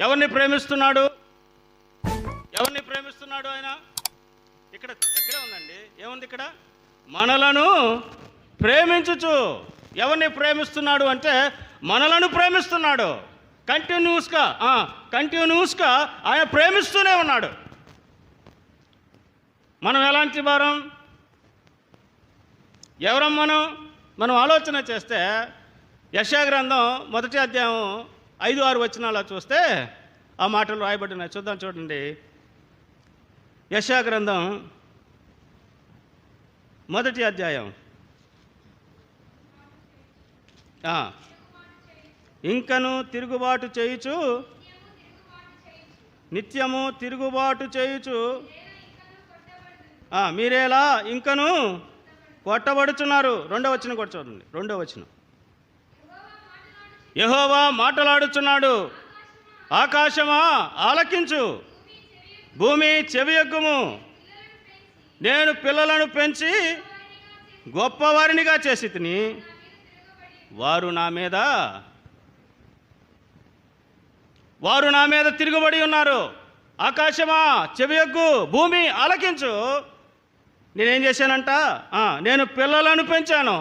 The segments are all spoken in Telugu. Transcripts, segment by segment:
ఎవరిని ప్రేమిస్తున్నాడు? ఎవరిని ప్రేమిస్తున్నాడు ఆయన? ఇక్కడ ఎక్కడే ఉందండి, ఏముంది ఇక్కడ? మనలను ప్రేమించుచు. ఎవరిని ప్రేమిస్తున్నాడు అంటే మనలను ప్రేమిస్తున్నాడు. కంటిన్యూస్గా ఆయన ప్రేమిస్తూనే ఉన్నాడు. మనం ఎలాంటి వారం? ఎవరం మనం ఆలోచన చేస్తే యెషయా గ్రంథం 1వ అధ్యాయం 5-6 వచనాలు చూస్తే ఆ మాటలు రాయబడినాయి. చూడండి. యెషయా గ్రంథం 1వ అధ్యాయం. ఇంకను తిరుగుబాటు చేయుచు, నిత్యము తిరుగుబాటు చేయుచు మీరేలా ఇంకను కొట్టబడుచున్నారు. 2వ వచనం కూడా చూడండి. 2వ వచనం. యెహోవా మాటలాడుచున్నాడు, ఆకాశమా ఆలకించు, భూమి చెవియొగ్గుము. నేను పిల్లలను పెంచి గొప్పవారినిగా చేసి తిని, వారు నా మీద తిరుగుబడి ఉన్నారు. ఆకాశమా చెవియొగ్గు, భూమి ఆలకించు. నేనేం చేశానంట? నేను పిల్లలను పెంచాను,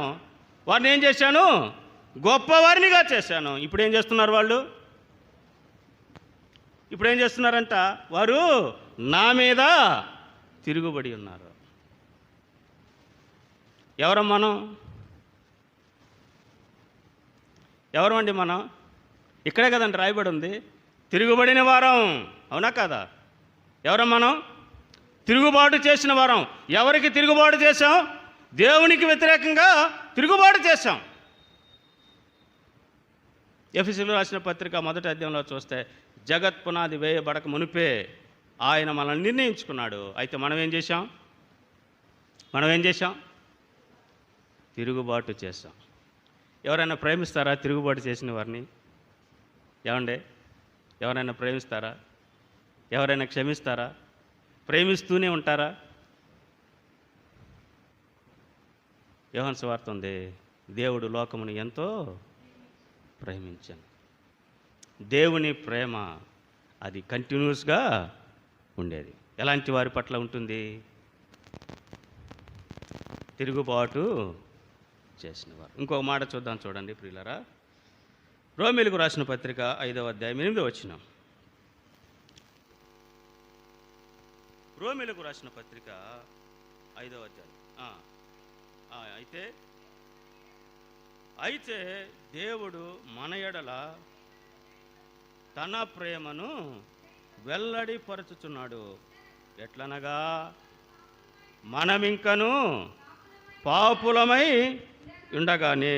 వారిని ఏం చేశాను? గొప్పవారినిగా చేశాను. ఇప్పుడు ఏం చేస్తున్నారు వాళ్ళు? ఇప్పుడు ఏం చేస్తున్నారంట? వారు నా మీద తిరుగుబడి ఉన్నారు. ఎవరం మనం? ఎవరమండి మనం? ఇక్కడే కదండి రాయబడి ఉంది, తిరుగుబడిన వారం. అవునా కాదా? ఎవరం మనం? తిరుగుబాటు చేసిన వారం. ఎవరికి తిరుగుబాటు చేశాం? దేవునికి వ్యతిరేకంగా తిరుగుబాటు చేశాం. ఎఫెసీయులకు రాసిన పత్రిక 1వ అధ్యాయంలో చూస్తే జగత్ పునాది వేయబడక మునిపే ఆయన మనల్ని నిర్ణయించుకున్నాడు. అయితే మనం ఏం చేశాం? తిరుగుబాటు చేశాం. ఎవరైనా ప్రేమిస్తారా తిరుగుబాటు చేసిన వారిని? ఏమండి, ఎవరైనా ప్రేమిస్తారా? ఎవరైనా క్షమిస్తారా? ప్రేమిస్తూనే ఉంటారా? యోహాను సువార్త ఉంది, దేవుడు లోకమును ఎంతో ప్రేమించాను. దేవుని ప్రేమ అది కంటిన్యూస్గా ఉండేది. ఎలాంటి వారి పట్ల ఉంటుంది? తిరుగుబాటు చేసిన వారు. ఇంకొక మాట చూడండి ప్రియులారా. రోమీయులకు రాసిన పత్రిక 5వ అధ్యాయం 8వ వచనం. రోమీయులకు రాసిన పత్రిక 5వ అధ్యాయం. అయితే దేవుడు మన ఎడల తన ప్రేమను వెల్లడిపరచుచున్నాడు. ఎట్లనగా మనమింకను పాపులమై ఉండగానే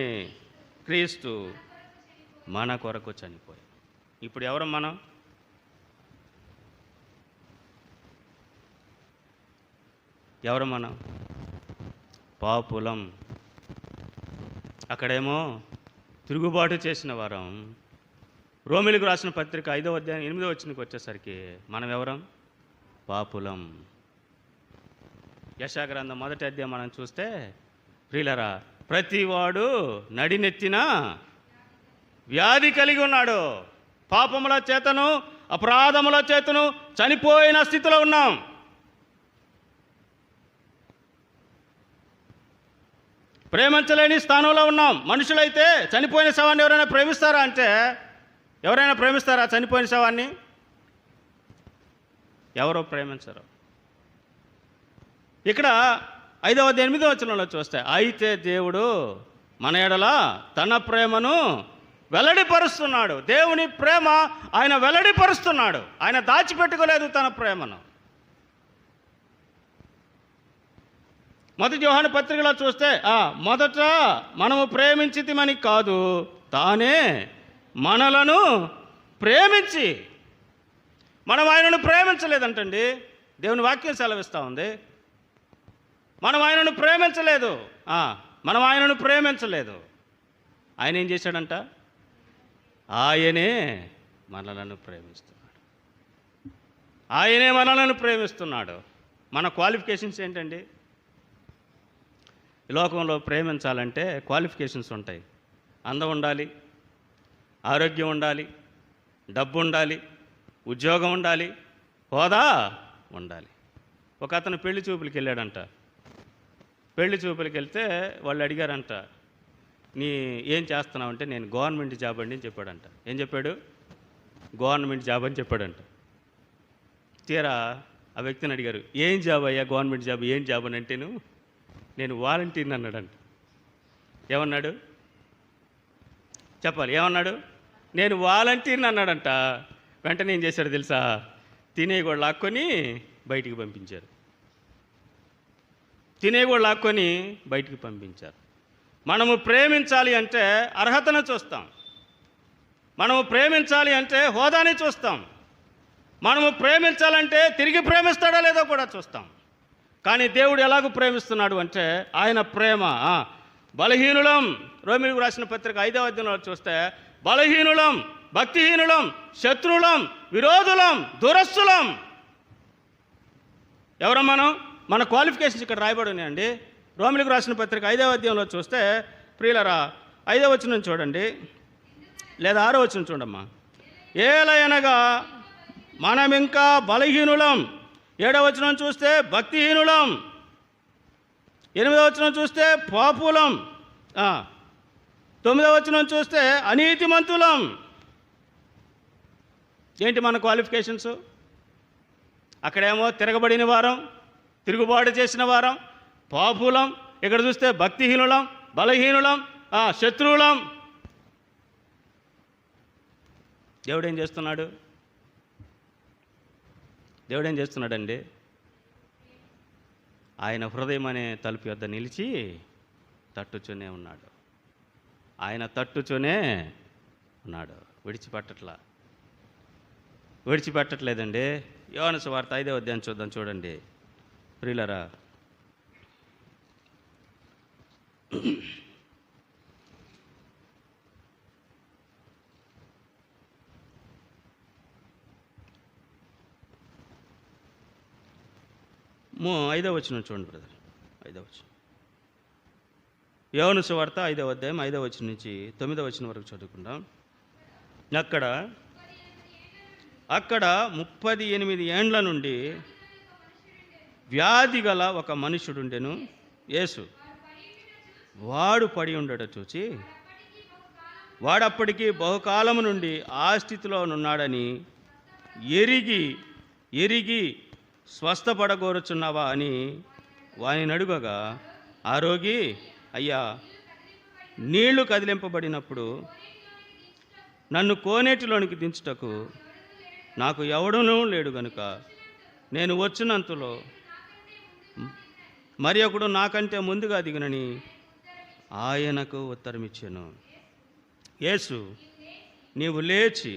క్రీస్తు మన కొరకు చనిపోయి. ఇప్పుడు ఎవరు మనం? పాపులం. అక్కడేమో తిరుగుబాటు చేసిన వారం. రోమీయులకు రాసిన పత్రిక 5వ అధ్యాయం 8వ వచనానికి వచ్చేసరికి మనం ఎవరం? పాపులం. యెషయా గ్రంథం 1వ అధ్యాయం మనం చూస్తే ప్రియులారా, ప్రతివాడు నడినెత్తిన వ్యాధి కలిగి ఉన్నాడు. పాపముల చేతను అపరాధముల చేతను చనిపోయిన స్థితిలో ఉన్నాం. ప్రేమించలేని స్థానంలో ఉన్నాం. మనుషులైతే చనిపోయిన శవాన్ని ఎవరైనా ప్రేమిస్తారా అంటే, ఎవరైనా ప్రేమిస్తారా చనిపోయిన శవాన్ని? ఎవరో ప్రేమించరు. ఇక్కడ 5వ అధ్యాయం 8వ వచనంలో చూస్తే, అయితే దేవుడు మన ఎడల తన ప్రేమను వెల్లడిపరుస్తున్నాడు. దేవుని ప్రేమ ఆయన వెల్లడిపరుస్తున్నాడు. ఆయన దాచిపెట్టుకోలేదు తన ప్రేమను. మొదటి యోహాను పత్రికలో చూస్తే మొదట మనము ప్రేమించితిమని కాదు, తానే మనలను ప్రేమించి. మనం ఆయనను ప్రేమించలేదంటండి. దేవుని వాక్యం సెలవిస్తూ ఉంది. మనం ఆయనను ప్రేమించలేదు. ఆయన ఏం చేశాడంట? ఆయనే మనలను ప్రేమిస్తున్నాడు. మన క్వాలిఫికేషన్స్ ఏంటండి? ఈ లోకంలో ప్రేమించాలంటే క్వాలిఫికేషన్స్ ఉంటాయి. అందం ఉండాలి, ఆరోగ్యం ఉండాలి, డబ్బు ఉండాలి, ఉద్యోగం ఉండాలి, హోదా ఉండాలి. ఒక అతను పెళ్లి చూపులకి వెళ్ళాడంట. పెళ్లి చూపులకి వెళ్తే వాళ్ళు అడిగారంట, నీ ఏం చేస్తున్నావు అంటే, నేను గవర్నమెంట్ జాబ్ అండి అని చెప్పాడంట. ఏం చెప్పాడు? గవర్నమెంట్ జాబ్ అని చెప్పాడంట. తీరా ఆ వ్యక్తిని అడిగారు, ఏం జాబ్ అయ్యా, గవర్నమెంట్ జాబ్ ఏం జాబ్ అని అంటే, నేను వాలంటీర్ని అన్నాడంట. ఏమన్నాడు చెప్పాలి? ఏమన్నాడు? నేను వాలంటీర్ని అన్నాడంట. వెంటనే ఏం చేశాడు తెలుసా? తినేవి కూడా లాక్కొని బయటికి పంపించారు. తినేవి కూడా లాక్కొని బయటికి పంపించారు. మనము ప్రేమించాలి అంటే అర్హతను చూస్తాం. మనము ప్రేమించాలి అంటే హోదాని చూస్తాం. మనము ప్రేమించాలంటే తిరిగి ప్రేమిస్తాడో లేదో కూడా చూస్తాం. కానీ దేవుడు ఎలాగూ ప్రేమిస్తున్నాడు అంటే, ఆయన ప్రేమ బలహీనులం. రోమీయులకు రాసిన పత్రిక 5వ అధ్యాయంలో చూస్తే, బలహీనులం, భక్తిహీనులం, శత్రువులం, విరోధులం, దురస్తులం. ఎవరం మనం? మన క్వాలిఫికేషన్స్ ఇక్కడ రాయబడి ఉన్నాయండి. రోమీయులకు రాసిన పత్రిక 5వ అధ్యాయంలో చూస్తే, ప్రియులరా 5వ వచనం చూడండి, లేదా 6వ వచనం చూడమ్మా. ఏలయనగా మనమింకా బలహీనులం. 7వ వచనం చూస్తే భక్తిహీనులం. 8వ వచనం చూస్తే పాపులం. 9వ వచనం చూస్తే అనీతిమంతులం. ఏంటి మన క్వాలిఫికేషన్స్? అక్కడేమో తిరగబడిన వారం, తిరుగుబాటు చేసిన వారం, పాపులం. ఇక్కడ చూస్తే భక్తిహీనులం, బలహీనులం, శత్రువులం. దేవుడేం చేస్తున్నాడు? దేవుడేం చేస్తున్నాడండి? ఆయన హృదయం అనే తలుపు వద్ద నిలిచి తట్టుచూనే ఉన్నాడు. ఆయన తట్టుచూనే ఉన్నాడు, విడిచిపెట్టట్లేదండి. యోహాను సువార్త 5వ అధ్యాయం చూద్దాం, చూడండి ప్రియులరా. ఐదవ వచనం చూడండి బ్రదర్. 5వ వచనం, యోహాను సువార్త 5వ అధ్యాయం 5వ వచనం నుంచి 9వ వచనం వరకు చదువుకుందాం. అక్కడ 38 ఏండ్ల నుండి వ్యాధి గల ఒక మనుషుడుండెను. యేసు వాడు పడి ఉండట చూచి, వాడప్పటికీ బహుకాలము నుండి ఆ స్థితిలో ఉన్నాడని ఎరిగి స్వస్థపడగోరుచున్నావా అని వాని అడుగగా, ఆ రోగి, అయ్యా, నీళ్లు కదిలింపబడినప్పుడు నన్ను కోనేటిలోనికి దించుటకు నాకు ఎవడనూ లేడు గనుక నేను వచ్చినంతలో మరి ఒకడు నాకంటే ముందుగా దిగునని ఆయనకు ఉత్తరమిచ్చాను. యేసు, నీవు లేచి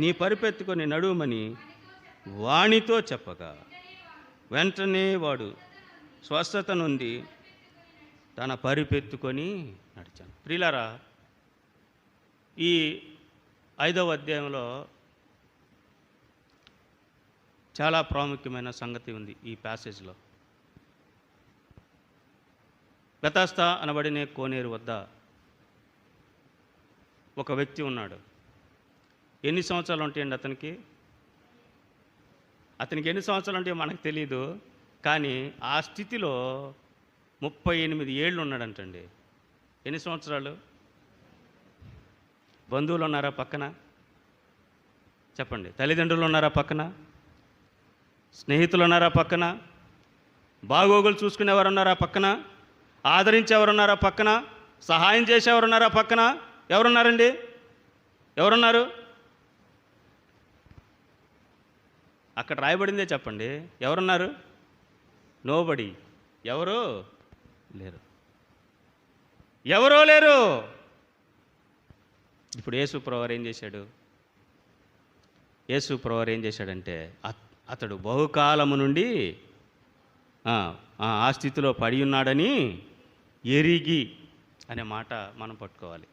నీ పరిపెత్తుకొని నడుమని వానితో చెప్పగా, వెంటనే వాడు స్వస్థత నుండి తన పరిపెత్తుకొని నడిచాను. ప్రియులారా, ఈ 5వ అధ్యాయంలో చాలా ప్రాముఖ్యమైన సంగతి ఉంది ఈ ప్యాసేజ్లో. బెతస్దా అనబడిన కోనేరు వద్ద ఒక వ్యక్తి ఉన్నాడు. ఎన్ని సంవత్సరాలు ఉంటాయండి అతనికి? ఎన్ని సంవత్సరాలు ఉంటాయో మనకు తెలీదు. కానీ ఆ స్థితిలో 38 ఏళ్ళు ఉన్నాడంటండి. ఎన్ని సంవత్సరాలు? బంధువులు ఉన్నారా పక్కన? చెప్పండి. తల్లిదండ్రులు ఉన్నారా పక్కన? స్నేహితులు ఉన్నారా పక్కన? బాగోగులు చూసుకునేవారు ఉన్నారా పక్కన? ఆదరించేవారున్నారా పక్కన? సహాయం చేసేవారున్నారా పక్కన? ఎవరున్నారండి? ఎవరున్నారు? అక్కడ రాయబడిందే చెప్పండి. ఎవరున్నారు? నోబడి. ఎవరు లేరు. ఇప్పుడు యేసుప్రభువారు ఏం చేశాడు? యేసుప్రభువారు ఏం చేశాడంటే, అతడు బహుకాలము నుండి ఆ స్థితిలో పడి ఉన్నాడని ఎరిగి అనే మాట మనం పట్టుకోవాలి.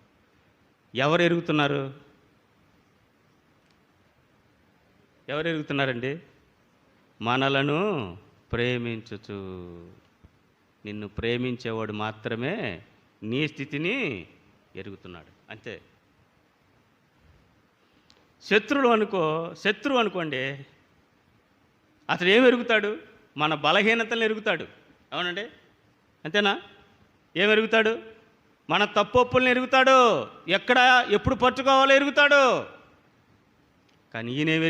ఎవరు ఎరుగుతున్నారు? ఎవరు ఎరుగుతున్నారండి? మనలను ప్రేమించుచు. నిన్ను ప్రేమించేవాడు మాత్రమే నీ స్థితిని ఎరుగుతున్నాడు, అంతే. శత్రువు అనుకోండి, అతడు ఏం ఎరుగుతాడు? మన బలహీనతలను ఎరుగుతాడు. అవునండి, అంతేనా? ఏం ఎరుగుతాడు? మన తప్పొప్పులను ఎరుగుతాడు. ఎప్పుడు పట్టుకోవాలో ఎరుగుతాడు. కానీ ఈయనేం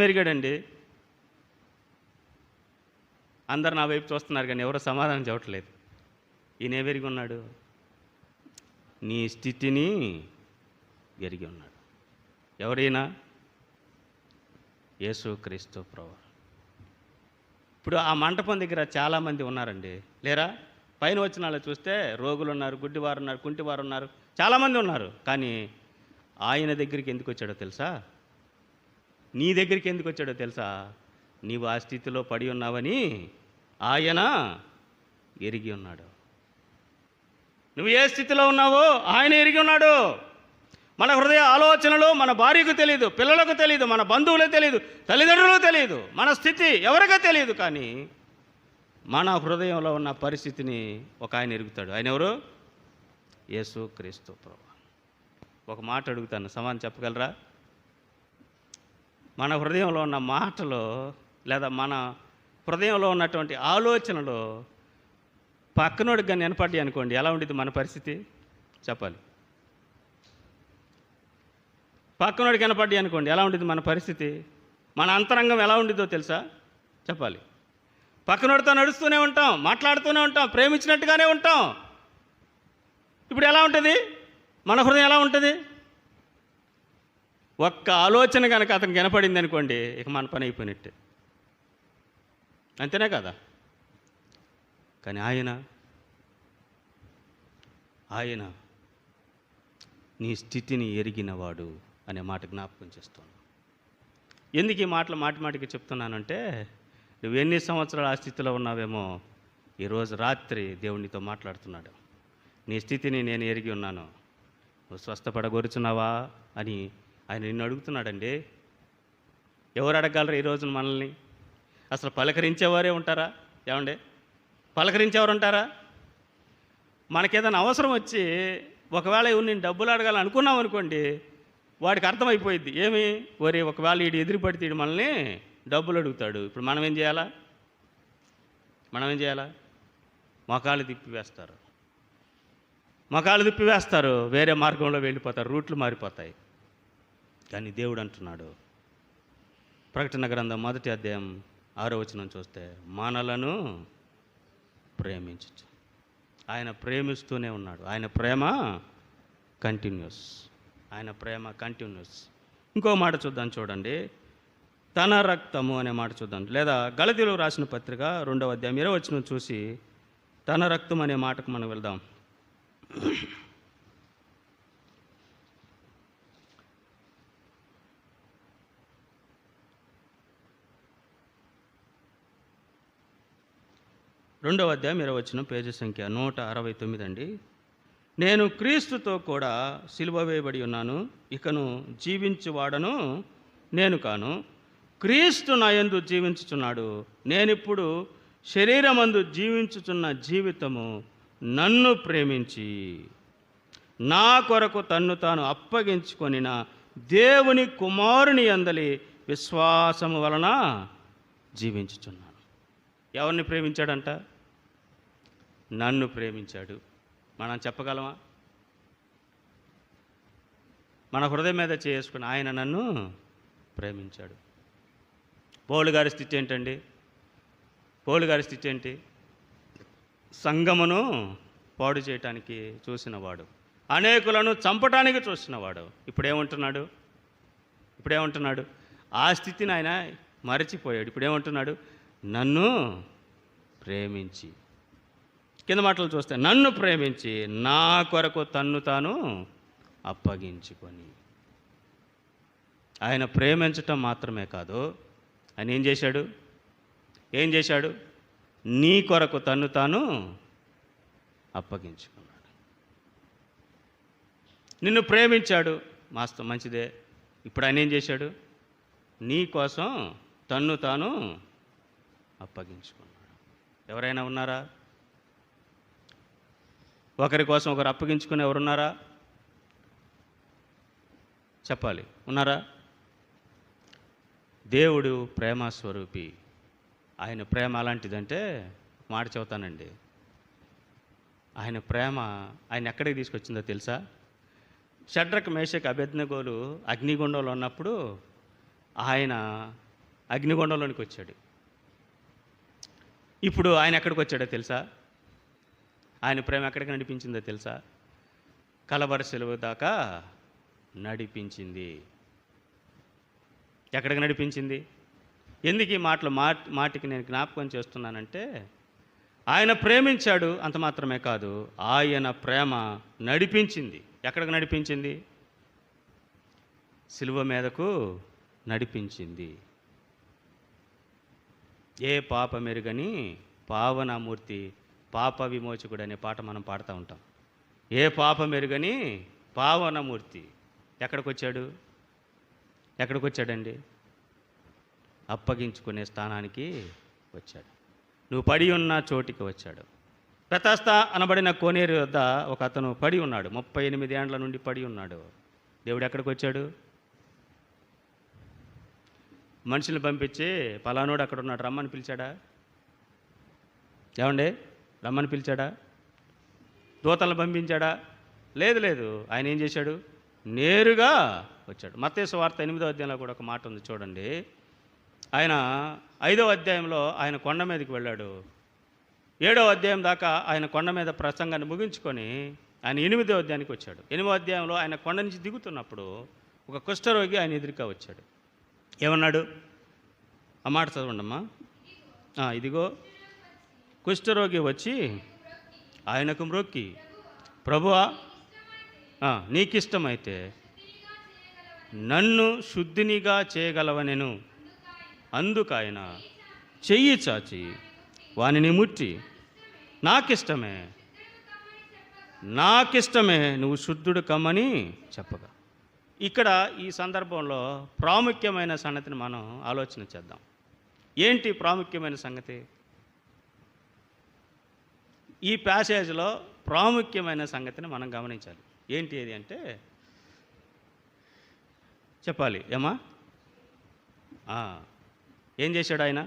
ఎరిగాడండి? అందరు నా వైపు చూస్తున్నారు కానీ ఎవరో సమాధానం చెప్పట్లేదు. ఈయనేం ఎరిగి ఉన్నాడు? నీ స్థితిని ఎరిగి ఉన్నాడు. ఎవరైనా? యేసుక్రీస్తు ప్రభువు. ఇప్పుడు ఆ మంటపం దగ్గర చాలామంది ఉన్నారండి, లేరా? పైన వచ్చిన వాళ్ళు చూస్తే రోగులు ఉన్నారు, గుడ్డివారు ఉన్నారు, కుంటివారు ఉన్నారు, చాలామంది ఉన్నారు. కానీ ఆయన దగ్గరికి ఎందుకు వచ్చాడో తెలుసా? నీ దగ్గరికి ఎందుకు వచ్చాడో తెలుసా? నీవు ఆ స్థితిలో పడి ఉన్నావని ఆయన ఎరిగి ఉన్నాడు. నువ్వు ఏ స్థితిలో ఉన్నావో ఆయన ఎరిగి ఉన్నాడు. మన హృదయ ఆలోచనలు మన భార్యకు తెలియదు, పిల్లలకు తెలియదు, మన బంధువులకు తెలియదు, తల్లిదండ్రులకు తెలియదు, మన స్థితి ఎవరికీ తెలియదు. కానీ మన హృదయంలో ఉన్న పరిస్థితిని ఒక ఆయన ఎరుగుతాడు. ఆయన ఎవరు? యేసుక్రీస్తు ప్రభువు. ఒక మాట అడుగుతాను, సమాధానం చెప్పగలరా? మన హృదయంలో ఉన్న మాటలు లేదా మన హృదయంలో ఉన్నటువంటి ఆలోచనలు పక్కనోడికి కానీ వినపడ్డాయి అనుకోండి, ఎలా ఉండేది మన పరిస్థితి? చెప్పాలి. పక్కనోడికి వినపడ్డాయి అనుకోండి, ఎలా ఉండేది మన పరిస్థితి? మన అంతరంగం ఎలా ఉండేదో తెలుసా? చెప్పాలి. పక్కనోడితో నడుస్తూనే ఉంటాం, మాట్లాడుతూనే ఉంటాం, ప్రేమించినట్టుగానే ఉంటాం. ఇప్పుడు ఎలా ఉంటుంది మన హృదయం? ఎలా ఉంటుంది? ఒక్క ఆలోచన కనుక అతనికి వినపడింది అనుకోండి, ఇక మన పని అయిపోయినట్టే. అంతేనే కదా? కానీ ఆయన నీ స్థితిని ఎరిగినవాడు అనే మాట జ్ఞాపకం చేస్తాను. ఎందుకు ఈ మాటలు మాటికి చెప్తున్నానంటే, నువ్వు ఎన్ని సంవత్సరాలు ఆ స్థితిలో ఉన్నావేమో ఈరోజు రాత్రి దేవునితో మాట్లాడుతున్నాడు. నీ స్థితిని నేను ఎరిగి ఉన్నాను, నువ్వు స్వస్థపడగోరుచున్నావా అని ఆయన నిన్ను అడుగుతున్నాడండి. ఎవరు అడగలరు ఈరోజు మనల్ని? అసలు పలకరించేవారే ఉంటారా? ఏమండి, పలకరించేవారు ఉంటారా? మనకేదైనా అవసరం వచ్చి ఒకవేళ నేను డబ్బులు అడగాలనుకున్నాం అనుకోండి, వాడికి అర్థమైపోయింది. ఏమి? ఒరే, ఒకవేళ వీడు ఎదురు పడితే వీడు మనల్ని డబ్బులు అడుగుతాడు. ఇప్పుడు మనం ఏం చేయాలా? మొఖాలు తిప్పివేస్తారు, వేరే మార్గంలో వెళ్ళిపోతారు, రూట్లు మారిపోతాయి. కానీ దేవుడు అంటున్నాడు, ప్రకటన గ్రంథం 1వ అధ్యాయం 6వ వచనం చూస్తే, మనలను ప్రేమించు. ఆయన ప్రేమిస్తూనే ఉన్నాడు. ఆయన ప్రేమ కంటిన్యూస్. ఇంకో మాట చూద్దాం, చూడండి. తన రక్తము అనే మాట చూద్దాం. లేదా గలతీయులకు రాసిన పత్రిక 2వ అధ్యాయం 20వ వచనం చూసి తన రక్తం అనే మాటకు మనం వెళ్దాం. రెండవ అధ్యాయం 20వ వచనం, పేజీ సంఖ్య 169 అండి. నేను క్రీస్తుతో కూడా సిలువ వేయబడి ఉన్నాను, ఇకను జీవించువాడను నేను కాను, క్రీస్తు నా యందు జీవించుచున్నాడు. నేనిప్పుడు శరీరమందు జీవించుచున్న జీవితము నన్ను ప్రేమించి నా కొరకు తన్ను తాను అప్పగించుకొనిన దేవుని కుమారుని యందలి విశ్వాసము వలన జీవించుచున్నాను. ఎవరిని ప్రేమించాడంట? నన్ను ప్రేమించాడు. మనం చెప్పగలమా? మన హృదయం మీద చేసుకుని ఆయన నన్ను ప్రేమించాడు. పౌలు గారి స్థితి ఏంటండి? పౌలు గారి స్థితి ఏంటి? సంఘమును పాడు చేయటానికి చూసినవాడు, అనేకులను చంపటానికి చూసినవాడు. ఇప్పుడేమంటున్నాడు? ఆ స్థితిని ఆయన మరచిపోయాడు. ఇప్పుడేమంటున్నాడు? నన్ను ప్రేమించి. కింద మాటలు చూస్తే, నన్ను ప్రేమించి నా కొరకు తన్ను తాను అప్పగించుకొని. ఆయన ప్రేమించటం మాత్రమే కాదు, ఆయన ఏం చేశాడు? నీ కొరకు తన్ను తాను అప్పగించుకున్నాడు. నిన్ను ప్రేమించాడు, మంచిదే. ఇప్పుడు ఆయన ఏం చేశాడు? నీ కోసం తన్ను తాను అప్పగించుకున్నాడు. ఎవరైనా ఉన్నారా? ఒకరి కోసం ఒకరు అప్పగించుకుని ఎవరున్నారా? చెప్పాలి, ఉన్నారా? దేవుడు ప్రేమ స్వరూపి. ఆయన ప్రేమ అలాంటిదంటే మాట చెబుతానండి. ఆయన ప్రేమ ఆయన ఎక్కడికి తీసుకొచ్చిందో తెలుసా? షడ్రక్ మేషక్ అబేద్నెగోలు అగ్నిగుండంలో ఉన్నప్పుడు ఆయన అగ్నిగుండంలోనికి వచ్చాడు. ఇప్పుడు ఆయన ఎక్కడికి వచ్చాడో తెలుసా? ఆయన ప్రేమ ఎక్కడికి నడిపించిందో తెలుసా? కలవరి సిలువ దాకా నడిపించింది. ఎక్కడికి నడిపించింది? ఎందుకు ఈ మాటలు మాటికి నేను జ్ఞాపకం చేస్తున్నానంటే, ఆయన ప్రేమించాడు అంత మాత్రమే కాదు, ఆయన ప్రేమ నడిపించింది. ఎక్కడికి నడిపించింది? సిలువ మీదకు నడిపించింది. ఏ పాప మెరుగని పావనమూర్తి పాప విమోచకుడు అనే పాట మనం పాడుతూ ఉంటాం. ఏ పాప మెరుగని పావనమూర్తి ఎక్కడికి వచ్చాడు? ఎక్కడికి వచ్చాడండి? అప్పగించుకునే స్థానానికి వచ్చాడు. నువ్వు పడి ఉన్న చోటికి వచ్చాడు. ప్రతస్థ అనబడిన కోనేరు వద్ద ఒక అతను పడి ఉన్నాడు. 38 ఏండ్ల నుండి పడి ఉన్నాడు. దేవుడు ఎక్కడికి వచ్చాడు? మనుషులు పంపించి పలానోడు అక్కడ ఉన్నాడు రమ్మని పిలిచాడా? ఏమండి, రమ్మని పిలిచాడా? దూతలను పంపించాడా? లేదు లేదు. ఆయన ఏం చేశాడు? నేరుగా వచ్చాడు. మత్తయి సువార్త 8వ అధ్యాయంలో కూడా ఒక మాట ఉంది చూడండి. ఆయన 5వ అధ్యాయంలో ఆయన కొండ మీదకి వెళ్ళాడు. 7వ అధ్యాయం దాకా ఆయన కొండ మీద ప్రసంగాన్ని ముగించుకొని ఆయన 8వ అధ్యాయానికి వచ్చాడు. 8వ అధ్యాయంలో ఆయన కొండ నుంచి దిగుతున్నప్పుడు ఒక కుష్ఠరోగి ఆయన ఎదురుగా వచ్చాడు. ఏమన్నాడు? ఆ మాట చదవండమ్మా. ఇదిగో కుష్ఠరోగి వచ్చి ఆయనకు మ్రొక్కి, ప్రభువా, నీకిష్టమైతే నన్ను శుద్ధినిగా చేయగలవనెను. అందుకైన చెయ్యి చాచి వానిని ముట్టి, నాకిష్టమే నువ్వు శుద్ధుడు కమ్మని చెప్పగా. ఇక్కడ ఈ సందర్భంలో ప్రాముఖ్యమైన సంగతిని మనం ఆలోచన చేద్దాం. ఏంటి ప్రాముఖ్యమైన సంగతి? ఈ ప్యాసేజ్లో ప్రాముఖ్యమైన సంగతిని మనం గమనించాలి. ఏంటి అది అంటే, చెప్పాలి ఏమా? ఏం చేశాడు ఆయన?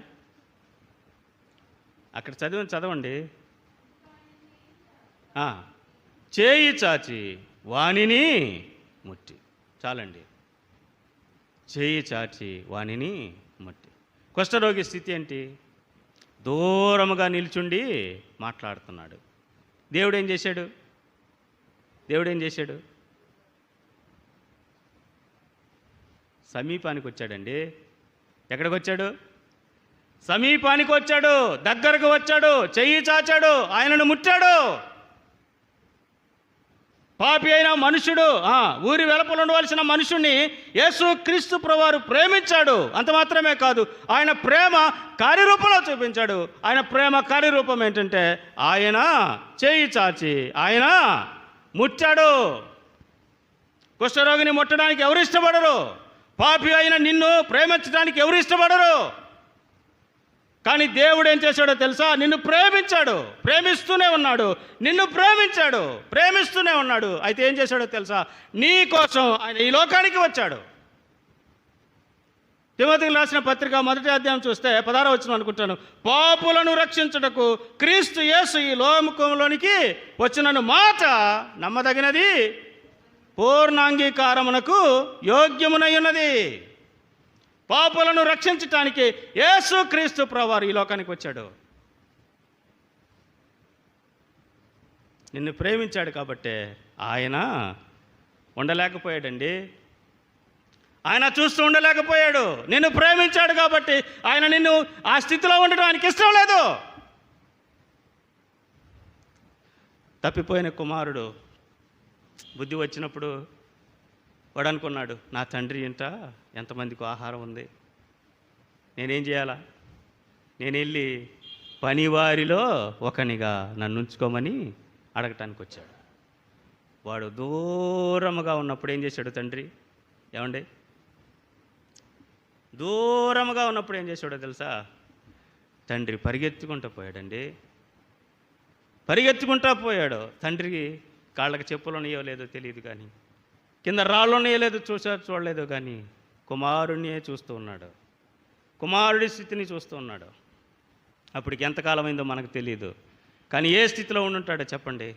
అక్కడ చదవండి. చేయి చాచి వానిని ముట్టి. చాలండి. చేయి చాచి వానిని ముట్టి. కుష్ఠరోగి స్థితి ఏంటి? దూరముగా నిల్చుండి మాట్లాడుతున్నాడు. దేవుడు ఏం చేశాడు? సమీపానికి వచ్చాడండి. ఎక్కడికి వచ్చాడు? సమీపానికి వచ్చాడు, దగ్గరకు వచ్చాడు, చెయ్యి చాచాడు, ఆయనను ముట్టాడు. పాపి అయిన మనుషుడు, ఊరి వెలుపల ఉండవలసిన మనుషుణ్ణి యేసు క్రీస్తు ప్రభువారు ప్రేమించాడు. అంత మాత్రమే కాదు, ఆయన ప్రేమ కార్యరూపంలో చూపించాడు. ఆయన ప్రేమ కార్యరూపం ఏంటంటే, ఆయన చేయి చాచి ఆయన ముట్టాడు. కుష్ఠరోగిని ముట్టడానికి ఎవరు ఇష్టపడరు? పాపి అయిన నిన్ను ప్రేమించడానికి ఎవరు ఇష్టపడరు? కానీ దేవుడు ఏం చేశాడో తెలుసా? నిన్ను ప్రేమించాడు, ప్రేమిస్తూనే ఉన్నాడు. నిన్ను ప్రేమిస్తూనే ఉన్నాడు. అయితే ఏం చేశాడో తెలుసా? నీ కోసం ఆయన ఈ లోకానికి వచ్చాడు. తిమోతికి రాసిన పత్రిక 1వ అధ్యాయం చూస్తే 16వ వచనం అనుకుంటాను. పాపులను రక్షించుటకు క్రీస్తు యేసు ఈ లోకంలోనికి వచ్చినను మాట నమ్మదగినది, పూర్ణాంగీకారమునకు యోగ్యమునై ఉన్నది. పాపులను రక్షించటానికి యేసు క్రీస్తు ప్రభువారు ఈ లోకానికి వచ్చాడు. నిన్ను ప్రేమించాడు కాబట్టే ఆయన ఉండలేకపోయాడండి. ఆయన చూస్తూ ఉండలేకపోయాడు. నిన్ను ప్రేమించాడు కాబట్టి ఆయన నిన్ను ఆ స్థితిలో ఉండడానికి ఇష్టం లేదు. తప్పిపోయిన కుమారుడు బుద్ధి వచ్చినప్పుడు వాడు అనుకున్నాడు, నా తండ్రి ఇంట ఎంతమందికి ఆహారం ఉంది, నేనేం చేయాలా? నేను వెళ్ళి పనివారిలో ఒకనిగా నన్ను ఉంచుకోమని అడగటానికి వచ్చాడు. వాడు దూరముగా ఉన్నప్పుడు ఏం చేశాడు తండ్రి? ఏమండి, దూరముగా ఉన్నప్పుడు ఏం చేశాడో తెలుసా? తండ్రి పరిగెత్తుకుంటూ పోయాడండి. పరిగెత్తుకుంటూ పోయాడు. తండ్రికి కాళ్ళకి చెప్పులు ఉన్నాయో లేదో తెలియదు, కానీ కింద రాళ్ళున్నాయో లేదో చూడలేదు, కానీ కుమారుణ్ణే చూస్తూ ఉన్నాడు. కుమారుడి స్థితిని చూస్తూ ఉన్నాడు. అప్పటికి ఎంతకాలం అయిందో మనకు తెలియదు, కానీ ఏ స్థితిలో ఉండుంటాడో చెప్పండి.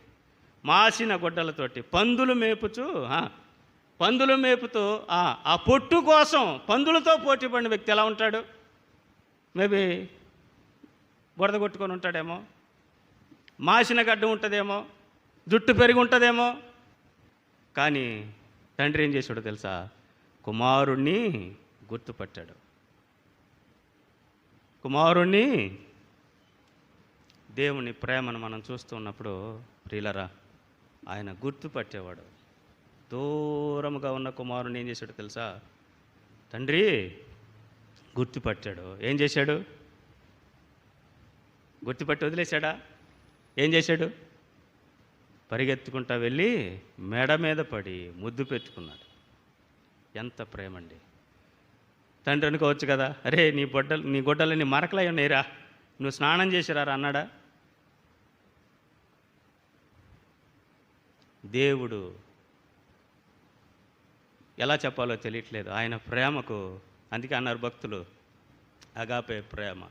మాసిన గొడ్డలతోటి పందులు మేపుతూ ఆ పొట్టు కోసం పందులతో పోటీ పడిన వ్యక్తి ఎలా ఉంటాడు? మేబీ బురద కొట్టుకొని ఉంటాడేమో, మాసిన గడ్డ ఉంటుందేమో, జుట్టు పెరిగి ఉంటుందేమో. కానీ తండ్రి ఏం చేశాడో తెలుసా? కుమారుణ్ణి గుర్తుపట్టాడు. కుమారుణ్ణి, దేవుని ప్రేమను మనం చూస్తూ ఉన్నప్పుడు ప్రియులరా, ఆయన గుర్తుపట్టేవాడు. దూరముగా ఉన్న కుమారుని ఏం చేశాడు తెలుసా? తండ్రి గుర్తుపట్టాడు. ఏం చేశాడు? గుర్తుపట్టి వదిలేశాడా? ఏం చేశాడు? పరిగెత్తుకుంటా వెళ్ళి మెడ మీద పడి ముద్దు పెట్టుకున్నాడు. ఎంత ప్రేమండి! తండ్రి అనుకోవచ్చు కదా, అరే నీ గొడ్డలని మరకలై ఉన్నాయిరా, నువ్వు స్నానం చేసిరారా అన్నాడా? దేవుడు ఎలా చెప్పాలో తెలియట్లేదు. ఆయన ప్రేమకు, అందుకే అన్నారు భక్తులు, అగాపే ప్రేమ.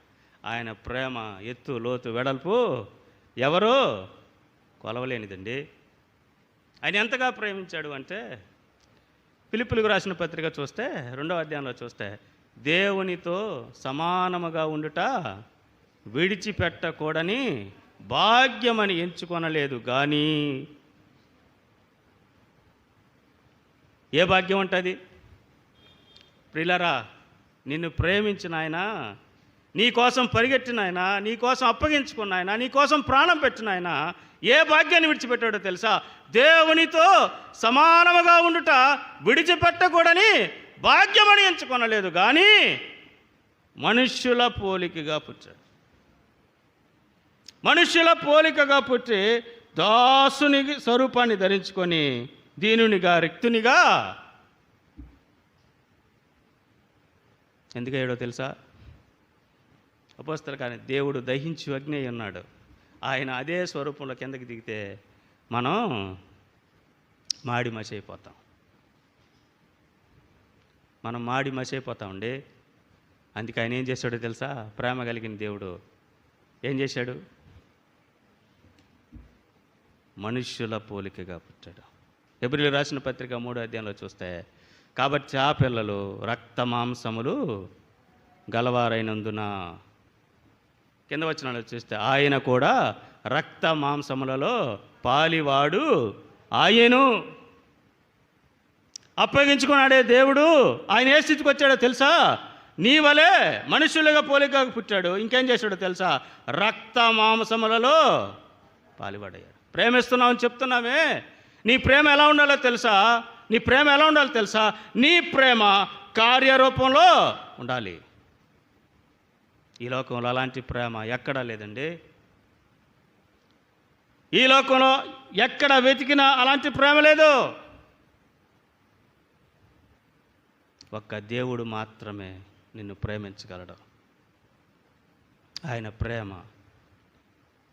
ఆయన ప్రేమ ఎత్తు లోతు వెడల్పు ఎవరో కొలవలేనిదండి. ఆయన ఎంతగా ప్రేమించాడు అంటే, ఫిలిప్పీయులకు రాసిన పత్రిక చూస్తే 2వ అధ్యాయంలో చూస్తే, దేవునితో సమానముగా ఉండుట విడిచిపెట్టకూడని భాగ్యమని ఎంచుకొనలేదు కానీ. ఏ భాగ్యం ఉంటుంది? ప్రియులారా, నిన్ను ప్రేమించిన ఆయన, నీ కోసం పరిగెట్టిన ఆయన, నీ కోసం అప్పగించుకున్న ఆయన, నీ కోసం ప్రాణం పెట్టిన ఆయన ఏ భాగ్యాన్ని విడిచిపెట్టాడో తెలుసా? దేవునితో సమానముగా ఉండుట విడిచిపెట్టకూడని భాగ్యమని ఎంచుకొనలేదు కానీ మనుష్యుల పోలికగా పుట్టాడు. మనుష్యుల పోలికగా పుట్టి దాసుని స్వరూపాన్ని ధరించుకొని దీనునిగా రిక్తునిగా. ఎందుకయ్యాడో తెలుసా? అపోస్తలుడు కానీ దేవుడు దహించి అగ్ని అయి ఉన్నాడు. ఆయన అదే స్వరూపంలో కిందకి దిగితే మనం మాడి మసైపోతాం. మనం మాడి మసైపోతామండి. అందుకే ఆయన ఏం చేశాడో తెలుసా? ప్రేమ కలిగిన దేవుడు ఏం చేశాడు? మనుష్యుల పోలికగా పుట్టాడు. హెబ్రీయులకు రాసిన పత్రిక 3వ అధ్యాయంలో చూస్తే, కాబట్టి ఆ పిల్లలు రక్త మాంసములు గలవారైనందున, కింద వచనాలు చూస్తే, ఆయన కూడా రక్త మాంసములలో పాలివాడు ఆయను. అప్పగించుకున్నాడే దేవుడు. ఆయన ఏ స్థితికి వచ్చాడో తెలుసా? నీ వలే మనుషులుగా పోలికగా పుట్టాడు. ఇంకేం చేశాడో తెలుసా? రక్త మాంసములలో పాలివాడయ్యాడు. ప్రేమిస్తున్నామని చెప్తున్నామే, నీ ప్రేమ ఎలా ఉండాలో తెలుసా? నీ ప్రేమ ఎలా ఉండాలో తెలుసా? నీ ప్రేమ కార్యరూపంలో ఉండాలి. ఈ లోకంలో అలాంటి ప్రేమ ఎక్కడా లేదండి. ఈ లోకంలో ఎక్కడ వెతికినా అలాంటి ప్రేమ లేదు. ఒక్క దేవుడు మాత్రమే నిన్ను ప్రేమించగలడు. ఆయన ప్రేమ,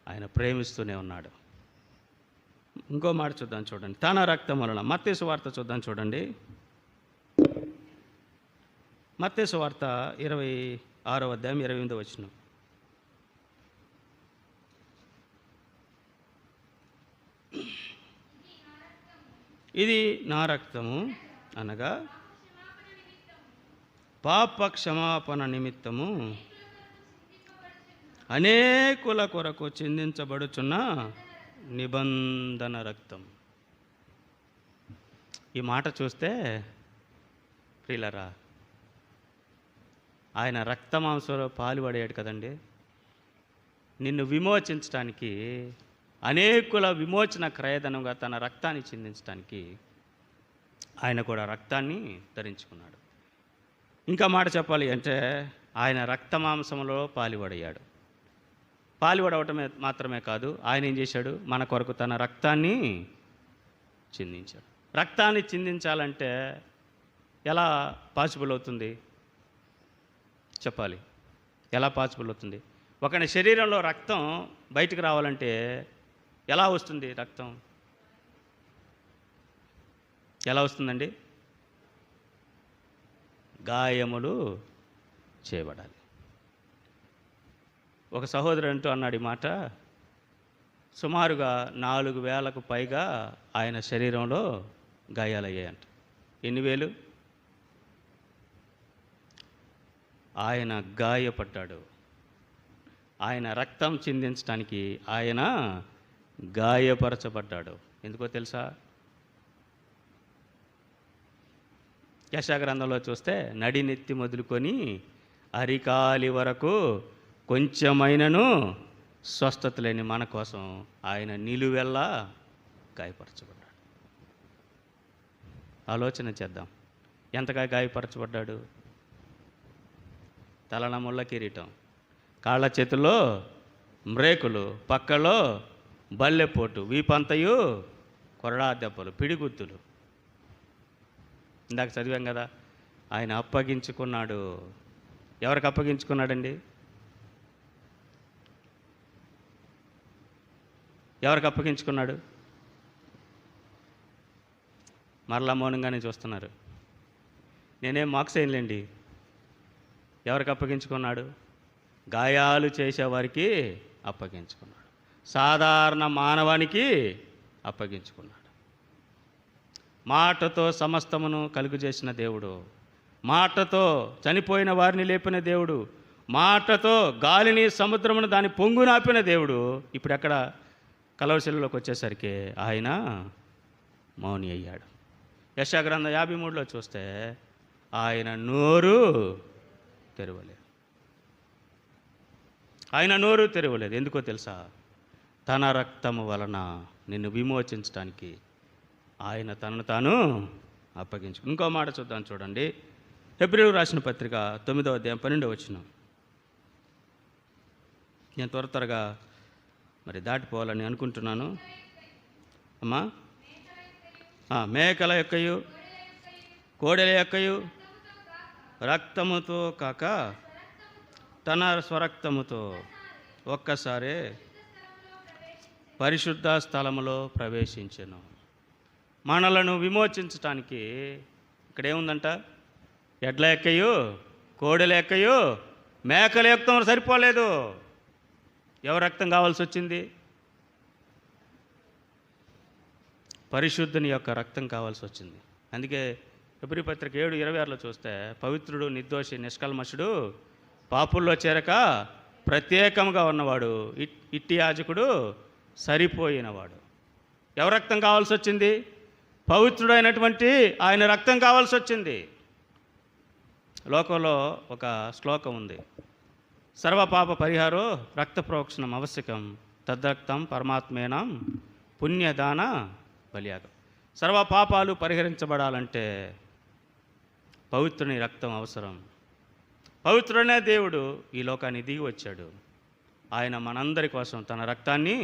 ఆయన ప్రేమిస్తూనే ఉన్నాడు. ఇంకో మాట చూద్దాం చూడండి. తన రక్తం వలన, మత్తయి సువార్త చూద్దాం చూడండి. మత్తయి సువార్త 26వ అధ్యాయం 28వ వచనం. ఇది నా రక్తము అనగా పాప క్షమాపణ నిమిత్తము అనేకుల కొరకు చిందించబడుచున్న నిబంధన రక్తం. ఈ మాట చూస్తే ప్రియులరా, ఆయన రక్తమాంసంలో పాలుపడాడు కదండి. నిన్ను విమోచించడానికి, అనేకుల విమోచన క్రయధనంగా తన రక్తాన్ని చిందించడానికి ఆయన కూడా రక్తాన్ని ధరించుకున్నాడు. ఇంకా మాట చెప్పాలి అంటే, ఆయన రక్తమాంసంలో పాలుపడయ్యాడు. పాలుపడవటమే మాత్రమే కాదు, ఆయన ఏం చేశాడు? మన కొరకు తన రక్తాన్ని చిందించాడు. రక్తాన్ని చిందించాలంటే ఎలా పాసిబుల్ అవుతుంది చెప్పాలి? ఎలా పాసిబుల్ అవుతుంది? ఒకని శరీరంలో రక్తం బయటకు రావాలంటే ఎలా వస్తుంది రక్తం? ఎలా వస్తుందండి? గాయములు చేయబడాలి. ఒక సహోదరుడు అంటూ అన్నాడు ఈ మాట. సుమారుగా 4,000కు పైగా ఆయన శరీరంలో గాయాలయ్యాయంట. ఎన్ని వేలు? ఆయన గాయపడ్డాడు. ఆయన రక్తం చిందించడానికి ఆయన గాయపరచబడ్డాడు. ఎందుకో తెలుసా? యెషయా గ్రంథంలో చూస్తే నడినెత్తి మొదలుకొని అరికాలి వరకు కొంచెమైనను స్వస్థత లేని మన కోసం ఆయన నిలువెల్లా గాయపరచబడ్డాడు. ఆలోచన చేద్దాం, ఎంతగా గాయపరచబడ్డాడు. తలన ముళ్ళ కిరీటం, కాళ్ళ చేతుల్లో మ్రేకులు, పక్కలో బల్లెపోటు, వీపంతయు కొరడా దెబ్బలు, పిడిగుత్తులు. ఇందాక చదివాం కదా, ఆయన అప్పగించుకున్నాడు. ఎవరికి అప్పగించుకున్నాడండి? ఎవరికి అప్పగించుకున్నాడు? మరలా మౌనంగానే చూస్తున్నారు. నేనేం మార్క్స్ అయ్యలేండి. ఎవరికి అప్పగించుకున్నాడు? గాయాలు చేసేవారికి అప్పగించుకున్నాడు. సాధారణ మానవానికి అప్పగించుకున్నాడు. మాటతో సమస్తమును కలుగు చేసిన దేవుడు, మాటతో చనిపోయిన వారిని లేపిన దేవుడు, మాటతో గాలిని సముద్రమును దాని పొంగునాపిన దేవుడు ఇప్పుడు ఎక్కడ? కలవశిలలోకి వచ్చేసరికి ఆయన మౌని అయ్యాడు. యెషయా గ్రంథం 53లో చూస్తే ఆయన నోరు తెరవలేదు. ఆయన నోరు తెరవలేదు. ఎందుకో తెలుసా? తన రక్తము వలన నిన్ను విమోచించడానికి ఆయన తనను తాను అప్పగించు. ఇంకో మాట చూద్దాం, చూడండి. హెబ్రీయులకు రాసిన పత్రిక 9వ అధ్యాయం 12వ వచనం. నేను త్వరగా మరి దాటిపోవాలని అనుకుంటున్నాను. అమ్మా, మేకల యొక్కయు కోడెల యొక్కయు రక్తముతో కాక తన స్వరక్తముతో ఒక్కసారి పరిశుద్ధ స్థలములో ప్రవేశించెను. మనలను విమోచించటానికి ఇక్కడ ఏముందంట? ఎడ్ల ఎక్కయు కోడెల ఎక్కయు మేకల రక్తం సరిపోలేదు. ఎవరి రక్తం కావాల్సి వచ్చింది? పరిశుద్ధుని యొక్క రక్తం కావాల్సి వచ్చింది. అందుకే హెబ్రీ పత్రిక 7:26లో చూస్తే పవిత్రుడు, నిర్దోషి, నిష్కల్మషుడు, పాపుల్లో చేరక ప్రత్యేకంగా ఉన్నవాడు, ఇట్టి యాజకుడు సరిపోయినవాడు. ఎవరి రక్తం కావాల్సి వచ్చింది? పవిత్రుడైనటువంటి ఆయన రక్తం కావాల్సి వచ్చింది. లోకంలో ఒక శ్లోకం ఉంది, సర్వపాప పరిహారో రక్త ప్రోక్షణం ఆవశ్యకం, తద్రక్తం పరమాత్మేనం పుణ్యదాన బలియాగం. సర్వ పాపాలు పరిహరించబడాలంటే పవిత్రుని రక్తం అవసరం. పవిత్రుడనే దేవుడు ఈ లోకాన్ని దిగి వచ్చాడు. ఆయన మనందరి కోసం తన రక్తాన్ని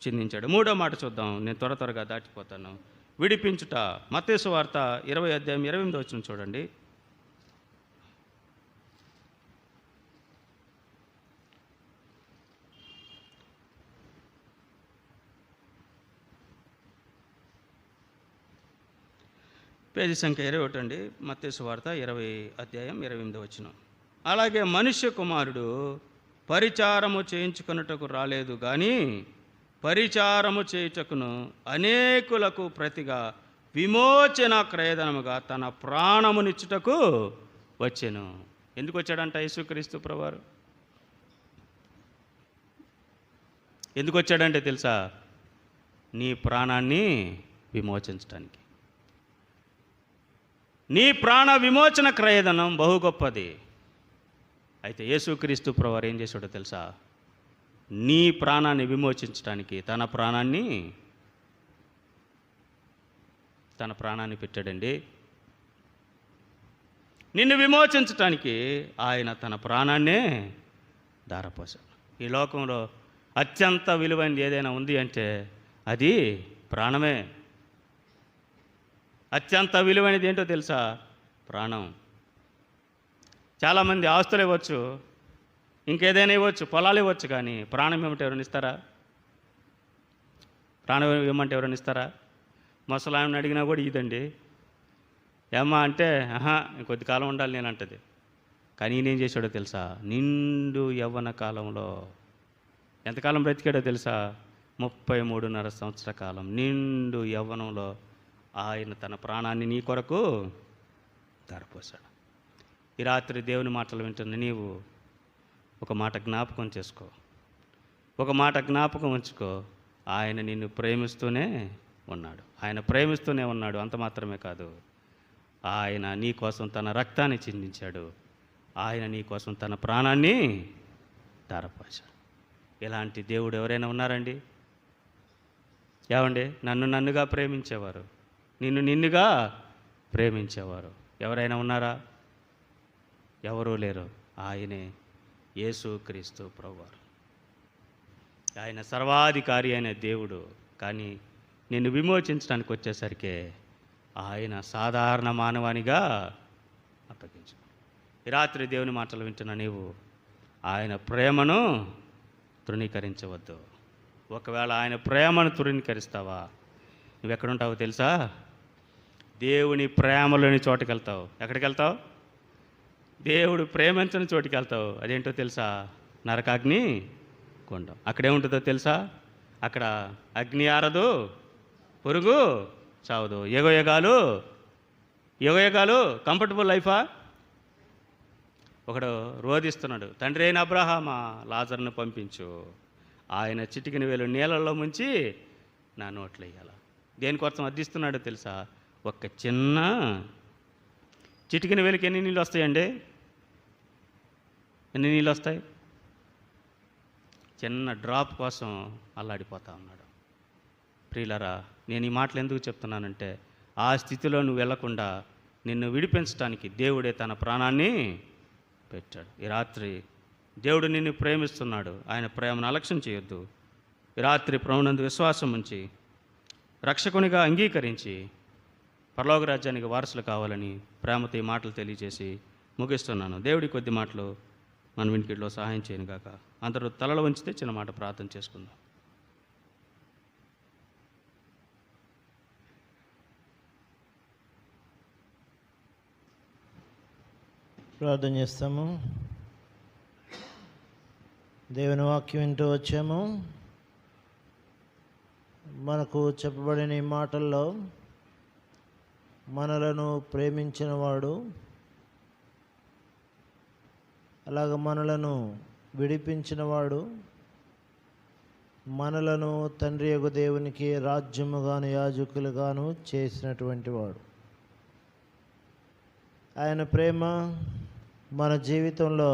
చిందించాడు. మూడో మాట చూద్దాం, నేను త్వరగా దాటిపోతాను. విడిపించుట. మత్తయి సువార్త 20వ అధ్యాయం 28వ వచనం చూడండి. పేజీ సంఖ్య 21 అండి. మత్తయి సువార్త 20వ అధ్యాయం 28వ వచనం. అలాగే మనుష్య కుమారుడు పరిచారము చేయించుకొనుటకు రాలేదు కానీ పరిచారము చేయుటకును అనేకులకు ప్రతిగా విమోచన క్రయధనముగా తన ప్రాణమునిచ్చుటకు వచ్చెను. ఎందుకు వచ్చాడంట యేసుక్రీస్తు ప్రభువారు? ఎందుకు వచ్చాడంటే తెలుసా? నీ ప్రాణాన్ని విమోచించడానికి. నీ ప్రాణ విమోచన క్రయధనం బహు గొప్పది. అయితే యేసుక్రీస్తు ప్రభువారు ఏం చేశాడో తెలుసా? నీ ప్రాణాన్ని విమోచించడానికి తన ప్రాణాన్ని పెట్టాడండి. నిన్ను విమోచించటానికి ఆయన తన ప్రాణాన్నే ధారపోశాడు. ఈ లోకంలో అత్యంత విలువైనది ఏదైనా ఉంది అంటే అది ప్రాణమే. అత్యంత విలువైనది ఏంటో తెలుసా? ప్రాణం. చాలామంది ఆస్తులు ఇవ్వచ్చు, ఇంకేదైనా ఇవ్వచ్చు, పొలాలు ఇవ్వచ్చు, కానీ ప్రాణం ఏమంటే ఎవరైనా ఇస్తారా? ప్రాణం ఇవ్వమంటే ఎవరైనా ఇస్తారా? ముసలామెను అడిగినా కూడా ఇదండి. ఏమ్మా అంటే, ఆహా కొద్ది కాలం ఉండాలి నేను అంటది. కానీ ఈయన ఏం చేశాడో తెలుసా? నిండు యవ్వన కాలంలో ఎంతకాలం బ్రతికాడో తెలుసా? 33.5 సంవత్సర కాలం నిండు యవ్వనంలో ఆయన తన ప్రాణాన్ని నీ కొరకు ధారపోశాడు. ఈ రాత్రి దేవుని మాటలు వింటున్న నీవు ఒక మాట జ్ఞాపకం చేసుకో, ఒక మాట జ్ఞాపకం ఉంచుకో. ఆయన నిన్ను ప్రేమిస్తూనే ఉన్నాడు. ఆయన ప్రేమిస్తూనే ఉన్నాడు. అంత మాత్రమే కాదు, ఆయన నీ కోసం తన రక్తాన్ని చిందించాడు. ఆయన నీ కోసం తన ప్రాణాన్ని ధారపోశాడు. ఇలాంటి దేవుడు ఎవరైనా ఉన్నారండి? ఏమండి? నన్నుగా ప్రేమించేవారు, నిన్నుగా ప్రేమించేవారు ఎవరైనా ఉన్నారా? ఎవరూ లేరు. ఆయనే యేసుక్రీస్తు ప్రభువారు. ఆయన సర్వాధికారి అయిన దేవుడు. కానీ నిన్ను విమోచించడానికి వచ్చేసరికి ఆయన సాధారణ మానవానిగా అప్పగించు. ఈ రాత్రి దేవుని మాటలు వింటున్న నీవు ఆయన ప్రేమను తృణీకరించవద్దు. ఒకవేళ ఆయన ప్రేమను తృణీకరిస్తావా, నువ్వెక్కడుంటావో తెలుసా? దేవుని ప్రేమలోని చోటుకి వెళ్తావు. ఎక్కడికి వెళ్తావు? దేవుడు ప్రేమించని చోటుకి వెళ్తావు. అదేంటో తెలుసా? నరకాగ్ని కొండం. అక్కడేముంటుందో తెలుసా? అక్కడ అగ్ని ఆరదు, పొరుగు చావదు. యుగయుగాలు కంఫర్టబుల్ లైఫా? ఒకడు రోధిస్తున్నాడు, తండ్రి అయిన అబ్రహామా లాజరును పంపించు, ఆయన చిటికిన వేలు నీళ్ళల్లో ముంచి నా నోట్లో వేయాల. దేనికోసం అర్థిస్తున్నాడో తెలుసా? ఒక్క చిన్న చిటికిన వేలుకి ఎన్ని నీళ్ళు వస్తాయండి? ఎన్ని నీళ్ళు వస్తాయి? చిన్న డ్రాప్ కోసం అల్లాడిపోతా ఉన్నాడు. ప్రియులరా, నేను ఈ మాటలు ఎందుకు చెప్తున్నానంటే, ఆ స్థితిలో నువ్వు వెళ్లకుండా నిన్ను విడిపించడానికి దేవుడే తన ప్రాణాన్ని పెట్టాడు. ఈ రాత్రి దేవుడు నిన్ను ప్రేమిస్తున్నాడు. ఆయన ప్రేమను అలక్ష్యం చేయొద్దు. ఈ రాత్రి ప్రభువునందు విశ్వాసం ఉంచి రక్షకునిగా అంగీకరించి పరలోక రాజ్యానికి వారసులు కావాలని ప్రేమతో ఈ మాటలు తెలియజేసి ముగిస్తున్నాను. దేవుడి కొద్ది మాటలు మన వినికిడిలో సహాయం చేయను గాక. అందరూ తలలు వంచితే చిన్న మాట ప్రార్థన చేసుకుందాం. ప్రార్థన చేస్తాము. దేవుని వాక్యం వింటూ వచ్చాము. మనకు చెప్పబడిన ఈ మాటల్లో మనలను ప్రేమించినవాడు, అలాగ మనలను విడిపించినవాడు, మనలను తండ్రి యొక్క దేవునికి రాజ్యముగాను యాజకులుగాను చేసినటువంటి వాడు. ఆయన ప్రేమ మన జీవితంలో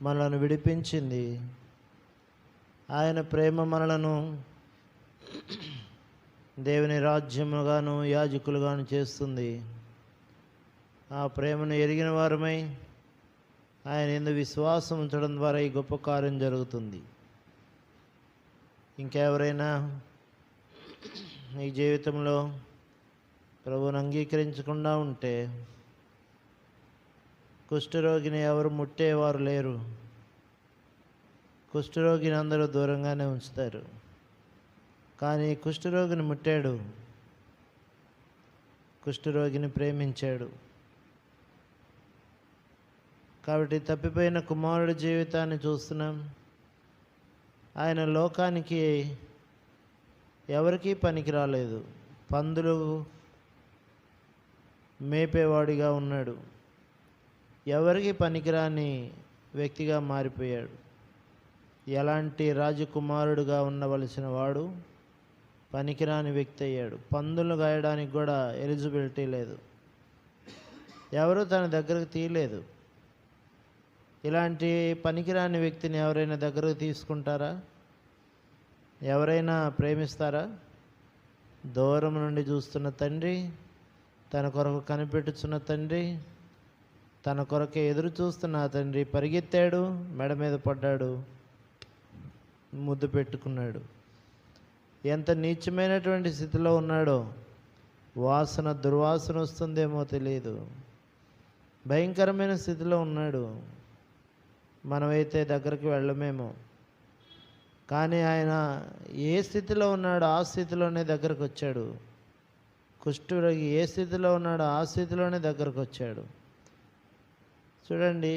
మనలను విడిపించింది. ఆయన ప్రేమ మనలను దేవుని రాజ్యముగాను యాజకులుగాను చేస్తుంది. ఆ ప్రేమను ఎరిగిన వారమై ఆయన యందు విశ్వాసం ఉంచడం ద్వారా ఈ గొప్ప కార్యం జరుగుతుంది. ఇంకెవరైనా ఈ జీవితంలో ప్రభువును అంగీకరించకుండా ఉంటే, కుష్ఠరోగిని ఎవరు ముట్టేవారు లేరు. కుష్ఠరోగిని అందరూ దూరంగానే ఉంచుతారు. కానీ కుష్ఠరోగిని ముట్టాడు, కుష్ఠరోగిని ప్రేమించాడు. కాబట్టి తప్పిపోయిన కుమారుడి జీవితాన్ని చూస్తున్నాం. ఆయన లోకానికి ఎవరికీ పనికి రాలేదు. పందులు మేపేవాడిగా ఉన్నాడు. ఎవరికి పనికిరాని వ్యక్తిగా మారిపోయాడు. ఎలాంటి రాజకుమారుడుగా ఉండవలసిన వాడు పనికిరాని వ్యక్తి అయ్యాడు. పందులు గాయడానికి కూడా ఎలిజిబిలిటీ లేదు. ఎవరు తన దగ్గరకు తీయలేదు. ఇలాంటి పనికిరాని వ్యక్తిని ఎవరైనా దగ్గరకు తీసుకుంటారా? ఎవరైనా ప్రేమిస్తారా? దూరం నుండి చూస్తున్న తండ్రి, తన కొరకు కనిపెట్టుచున్న తండ్రి, తన కొరకే ఎదురు చూస్తున్న తండ్రి పరిగెత్తాడు, మెడ మీద పడ్డాడు, ముద్దు పెట్టుకున్నాడు. ఎంత నీచమైనటువంటి స్థితిలో ఉన్నాడో, దుర్వాసన వస్తుందేమో తెలియదు. భయంకరమైన స్థితిలో ఉన్నాడు. మనమైతే దగ్గరికి వెళ్ళమేమో. కానీ ఆయన ఏ స్థితిలో ఉన్నాడో ఆ స్థితిలోనే దగ్గరకు వచ్చాడు. కుష్ఠరోగి ఏ స్థితిలో ఉన్నాడో ఆ స్థితిలోనే దగ్గరకు వచ్చాడు. చూడండి,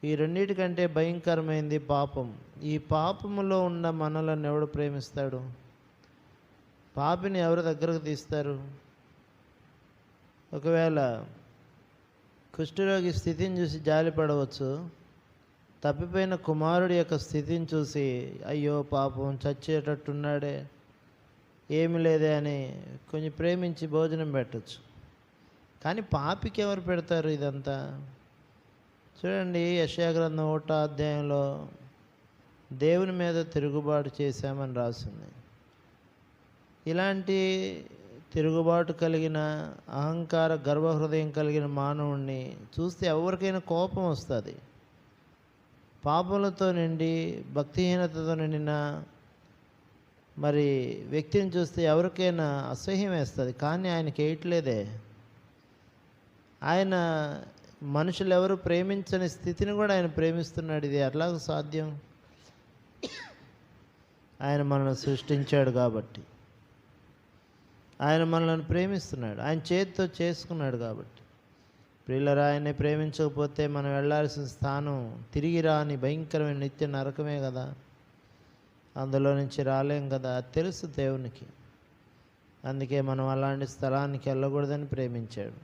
ఈ రెండింటికంటే భయంకరమైంది పాపం. ఈ పాపములో ఉన్న మనలను ఎవడు ప్రేమిస్తాడు? పాపిని ఎవరు దగ్గరకు తీస్తారు? ఒకవేళ కుష్ఠరోగి స్థితిని చూసి జాలిపడవచ్చు, తప్పిపోయిన కుమారుడి యొక్క స్థితిని చూసి అయ్యో పాపం చచ్చేటట్టున్నాడే, ఏమి లేదే అని కొంచెం ప్రేమించి భోజనం పెట్టచ్చు. కానీ పాపికి ఎవరు పెడతారు ఇదంతా? చూడండి, యెషయా గ్రంథం 1వ అధ్యాయంలో దేవుని మీద తిరుగుబాటు చేశామని రాసింది. ఇలాంటి తిరుగుబాటు కలిగిన అహంకార గర్వహృదయం కలిగిన మానవుణ్ణి చూస్తే ఎవరికైనా కోపం వస్తుంది. పాపములతో నిండి భక్తిహీనతతో నిండిన మరి వ్యక్తిని చూస్తే ఎవరికైనా అసహ్యం వేస్తుంది. కానీ ఆయనకి వేయట్లేదే. ఆయన మనుషులు ఎవరు ప్రేమించని స్థితిని కూడా ఆయన ప్రేమిస్తున్నాడు. ఇది ఎట్లాగ సాధ్యం? ఆయన మనల్ని సృష్టించాడు కాబట్టి, ఆయన మనల్ని ప్రేమిస్తున్నాడు, ఆయన చేతితో చేసుకున్నాడు కాబట్టి. ప్రియులరా, ఆయన్ని ప్రేమించకపోతే మనం వెళ్ళాల్సిన స్థానం తిరిగి రాని భయంకరమైన నిత్య నరకమే కదా. అందులో నుంచి రాలేం కదా, అది తెలుసు దేవునికి. అందుకే మనం అలాంటి స్థలానికి వెళ్ళకూడదని ప్రేమించాడు.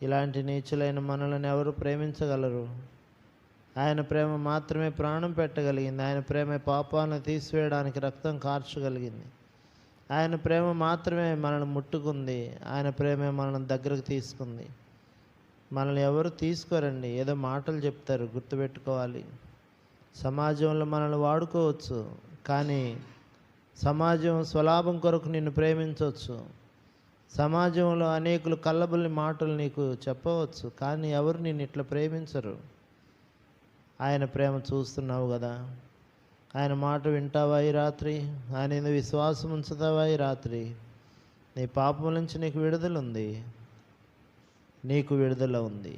ఇలాంటి నీచులైన మనలను ఎవరు ప్రేమించగలరు? ఆయన ప్రేమ మాత్రమే ప్రాణం పెట్టగలిగింది. ఆయన ప్రేమ పాపాలను తీసివేయడానికి రక్తం కార్చగలిగింది. ఆయన ప్రేమ మాత్రమే మనల్ని ముట్టుకుంది. ఆయన ప్రేమే మనల్ని దగ్గరకు తీసుకుంది. మనల్ని ఎవరు తీసుకోరండి, ఏదో మాటలు చెప్తారు, గుర్తుపెట్టుకోవాలి. సమాజంలో మనల్ని వాడుకోవచ్చు, కానీ సమాజం స్వలాభం కొరకు నిన్ను ప్రేమించవచ్చు. సమాజంలో అనేకులు కల్లబుల్లి మాటలు నీకు చెప్పవచ్చు, కానీ ఎవరు నిన్ను ఇట్లా ప్రేమించరు. ఆయన ప్రేమ చూస్తున్నావు కదా. ఆయన మాట వింటావా ఈ రాత్రి? ఆయన ఎందుకు విశ్వాసం ఉంచుతావా ఈ రాత్రి? నీ పాపం నుంచి నీకు విడుదల ఉంది. నీకు విడుదల ఉంది.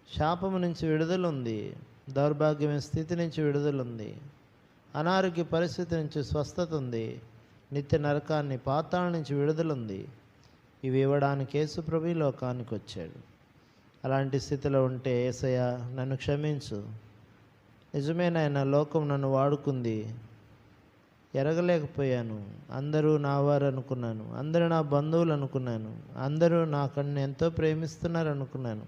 శాపము నుంచి విడుదల ఉంది. దౌర్భాగ్యమైన స్థితి నుంచి విడుదల ఉంది. అనారోగ్య పరిస్థితి నుంచి స్వస్థత ఉంది. నిత్య నరకాన్ని, పాతాళం నుంచి విడుదల ఉంది. ఇవి ఇవ్వడానికి యేసు ప్రభు ఈ లోకానికి వచ్చాడు. అలాంటి స్థితిలో ఉంటే యేసయ్య నన్ను క్షమించు, నిజమేనాయన లోకం నన్ను వాడుకుంది, ఎరగలేకపోయాను, అందరూ నా వారు అనుకున్నాను, అందరూ నా బంధువులు అనుకున్నాను, అందరూ నాకన్నా ఎంతో ప్రేమిస్తున్నారు అనుకున్నాను.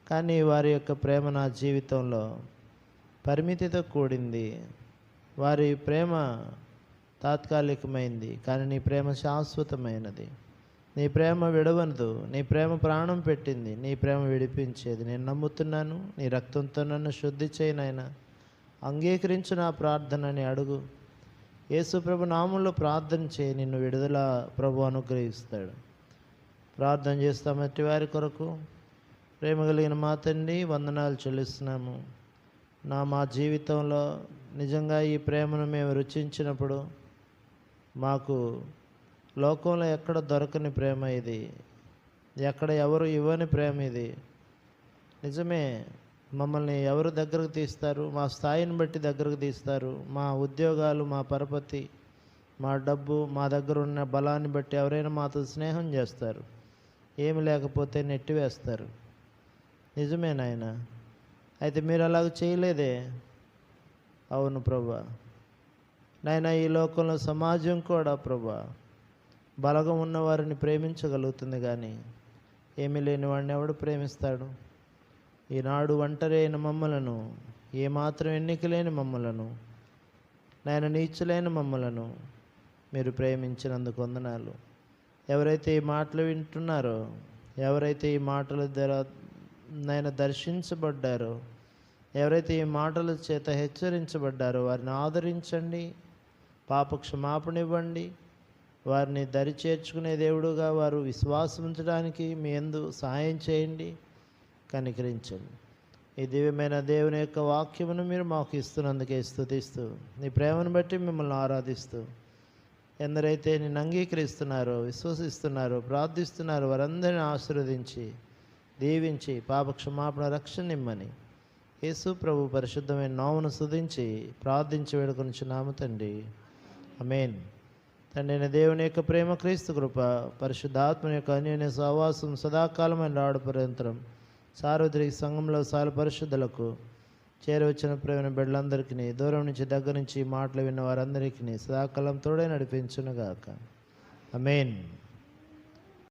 కానీ వారి యొక్క ప్రేమ నా జీవితంలో పరిమితితో కూడింది. వారి ప్రేమ తాత్కాలికమైంది, కానీ నీ ప్రేమ శాశ్వతమైనది. నీ ప్రేమ విడవనదు. నీ ప్రేమ ప్రాణం పెట్టింది. నీ ప్రేమ విడిపించేది. నేను నమ్ముతున్నాను. నీ రక్తంతో నన్ను శుద్ధి చేయి నాయనా, అంగీకరించు నా ప్రార్థనని అడుగు. యేసు ప్రభు నామంలో ప్రార్థన చేయి, నిన్ను విడుదల ప్రభు అనుగ్రహిస్తాడు. ప్రార్థన చేస్తామట్టి వారి కొరకు. ప్రేమ కలిగిన మా తండ్రి, వందనాలు చెల్లిస్తున్నాము. మా జీవితంలో నిజంగా ఈ ప్రేమను మేము రుచించినప్పుడు మాకు లోకంలో ఎక్కడ దొరకని ప్రేమ ఇది, ఎక్కడ ఎవరు ఇవ్వని ప్రేమ ఇది. నిజమే, మమ్మల్ని ఎవరు దగ్గరకు తీస్తారు? మా స్థాయిని బట్టి దగ్గరకు తీస్తారు. మా ఉద్యోగాలు, మా పరపతి, మా డబ్బు, మా దగ్గర ఉన్న బలాన్ని బట్టి ఎవరైనా మాతో స్నేహం చేస్తారు. ఏమి లేకపోతే నెట్టివేస్తారు. నిజమే నాయన. అయితే మీరు అలాగ చేయలేదే. అవును ప్రభా. నాయన, ఈ లోకంలో సమాజం కూడా ప్రభా బలగం ఉన్నవారిని ప్రేమించగలుగుతుంది, కానీ ఏమీ లేని వాడిని ఎవడు ప్రేమిస్తాడు? ఈనాడు ఒంటరి అయిన మమ్మలను, ఏమాత్రం ఎన్నిక లేని మమ్మలను, నాయన నీచులైన మమ్మలను మీరు ప్రేమించినందుకు వందనాలు. ఎవరైతే ఈ మాటలు వింటున్నారో, ఎవరైతే ఈ మాటల ద్వారా నాయన దర్శించబడ్డారో, ఎవరైతే ఈ మాటల చేత హెచ్చరించబడ్డారో వారిని ఆదరించండి, పాప క్షమాపణ ఇవ్వండి. వారిని దరి చేర్చుకునే దేవుడుగా వారు విశ్వాసం ఉంచడానికి మీ యందు సహాయం చేయండి, కనికరించండి. ఈ దివ్యమైన దేవుని యొక్క వాక్యమును మీరు మాకు ఇస్తున్నందుకే స్తుతిస్తూ, నీ ప్రేమను బట్టి మిమ్మల్ని ఆరాధిస్తూ, ఎందరైతే నిన్ను అంగీకరిస్తున్నారో, విశ్వసిస్తున్నారో, ప్రార్థిస్తున్నారో వారందరినీ ఆశీర్వదించి దీవించి పాప క్షమాపణ రక్షణ ఇమ్మని యేసు ప్రభు పరిశుద్ధమైన నామమును స్తుతించి ప్రార్థించి వేడుకొనుచున్నాము తండ్రి. ఆమేన్. తండ్రి అయిన దేవుని యొక్క ప్రేమ, క్రీస్తు కృప, పరిశుద్ధాత్మ యొక్క అన్యోన్య సహవాసం సదాకాలమైన రాడు పర్యంతరం సార్వత్రిక సంఘంలో సాల పరిశుద్ధులకు చేరవచ్చిన ప్రేమ బిడ్డలందరికీ, దూరం నుంచి దగ్గర నుంచి మాటలు విన్న వారందరికీ సదాకాలం తోడే నడిపించునుగాక. ఆమేన్.